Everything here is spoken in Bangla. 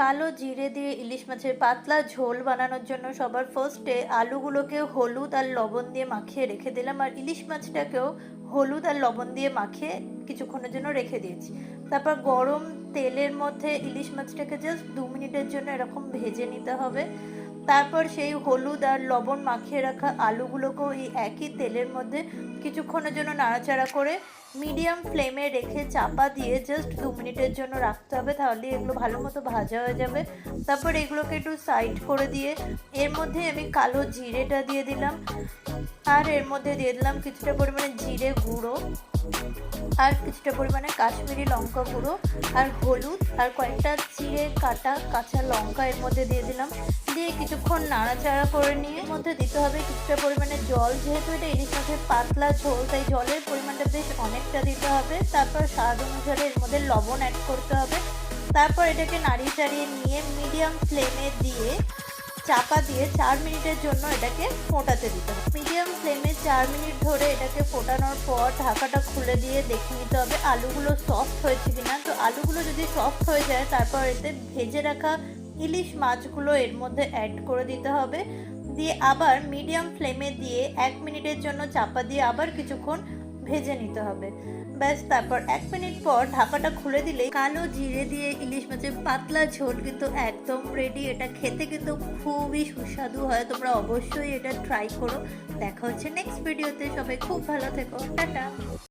কালো জিরে দিয়ে ইলিশ মাছের পাতলা ঝোল বানানোর জন্য সবার ফার্স্টে আলুগুলোকে হলুদ আর লবণ দিয়ে মাখিয়ে রেখে দিলাম, আর ইলিশ মাছটাকেও হলুদ আর লবণ দিয়ে মাখিয়ে কিছুক্ষণের জন্য রেখে দিয়েছি। তারপর গরম তেলের মধ্যে ইলিশ মাছটাকে জাস্ট 2 মিনিটের জন্য এরকম ভেজে নিতে হবে। তারপর সেই হলুদ আর লবণ মাখিয়ে রাখা আলুগুলোকেও এই একই তেলের মধ্যে কিছুক্ষণের জন্য নাড়াচাড়া করে মিডিয়াম ফ্লেমে রেখে চাপা দিয়ে জাস্ট 2 মিনিটের জন্য রাখতে হবে, তাহলে এগুলো ভালো মতো ভাজা হয়ে যাবে। তারপর এগুলোকে একটু সাইড করে দিয়ে এর মধ্যে আমি কালো জিরেটা দিয়ে দিলাম, আর এর মধ্যে দিয়ে দিলাম কিছুটা পরিমাণে জিরে গুঁড়ো, আর কিছুটা পরিমাণে কাশ্মীরি লঙ্কা গুঁড়ো, আর হলুদ, আর কয়েকটা চিড়ে কাটা কাঁচা লঙ্কা এর মধ্যে দিয়ে দিলাম। দিয়ে কিছুক্ষণ নাড়াচাড়া করে নিয়ে এর মধ্যে দিতে হবে কিছুটা পরিমাণে জল, যেহেতু এটা ইলিশ মাছের পাতলা ঝোল তাই জলের পরিমাণটা বেশ অনেকটা দিতে হবে। তারপর স্বাদ অনুসারে এর মধ্যে লবণ অ্যাড করতে হবে। তারপর এটাকে নাড়িয়ে চাড়িয়ে নিয়ে মিডিয়াম ফ্লেমে দিয়ে চাপা দিয়ে 4 মিনিটের জন্য এটাকে ফোটাতে দিতে হবে। মিডিয়াম ফ্লেমে 4 মিনিট ধরে এটাকে ফোটানোর পর ঢাকাটা খুলে দিয়ে দেখে নিতে হবে আলুগুলো সফট হয়েছে কিনা। তো আলুগুলো যদি সফট হয়ে যায় তারপর এতে ভেজে রাখা ইলিশ মাছগুলো এর মধ্যে অ্যাড করে দিতে হবে। দিয়ে আবার মিডিয়াম ফ্লেমে দিয়ে 1 মিনিটের জন্য চাপা দিয়ে আবার কিছুক্ষণ ভেজে নিতে হবে। ব্যাস, তারপর 1 মিনিট পর ঢাকাটা খুলে দিলে কালো জিরে দিয়ে ইলিশ মাছের পাতলা ঝোল কিন্তু একদম রেডি। এটা খেতে কিন্তু খুবই সুস্বাদু হয়, তোমরা অবশ্যই এটা ট্রাই করো। দেখা হচ্ছে নেক্সট ভিডিওতে, সবাই খুব ভালো থেকো, টাটা।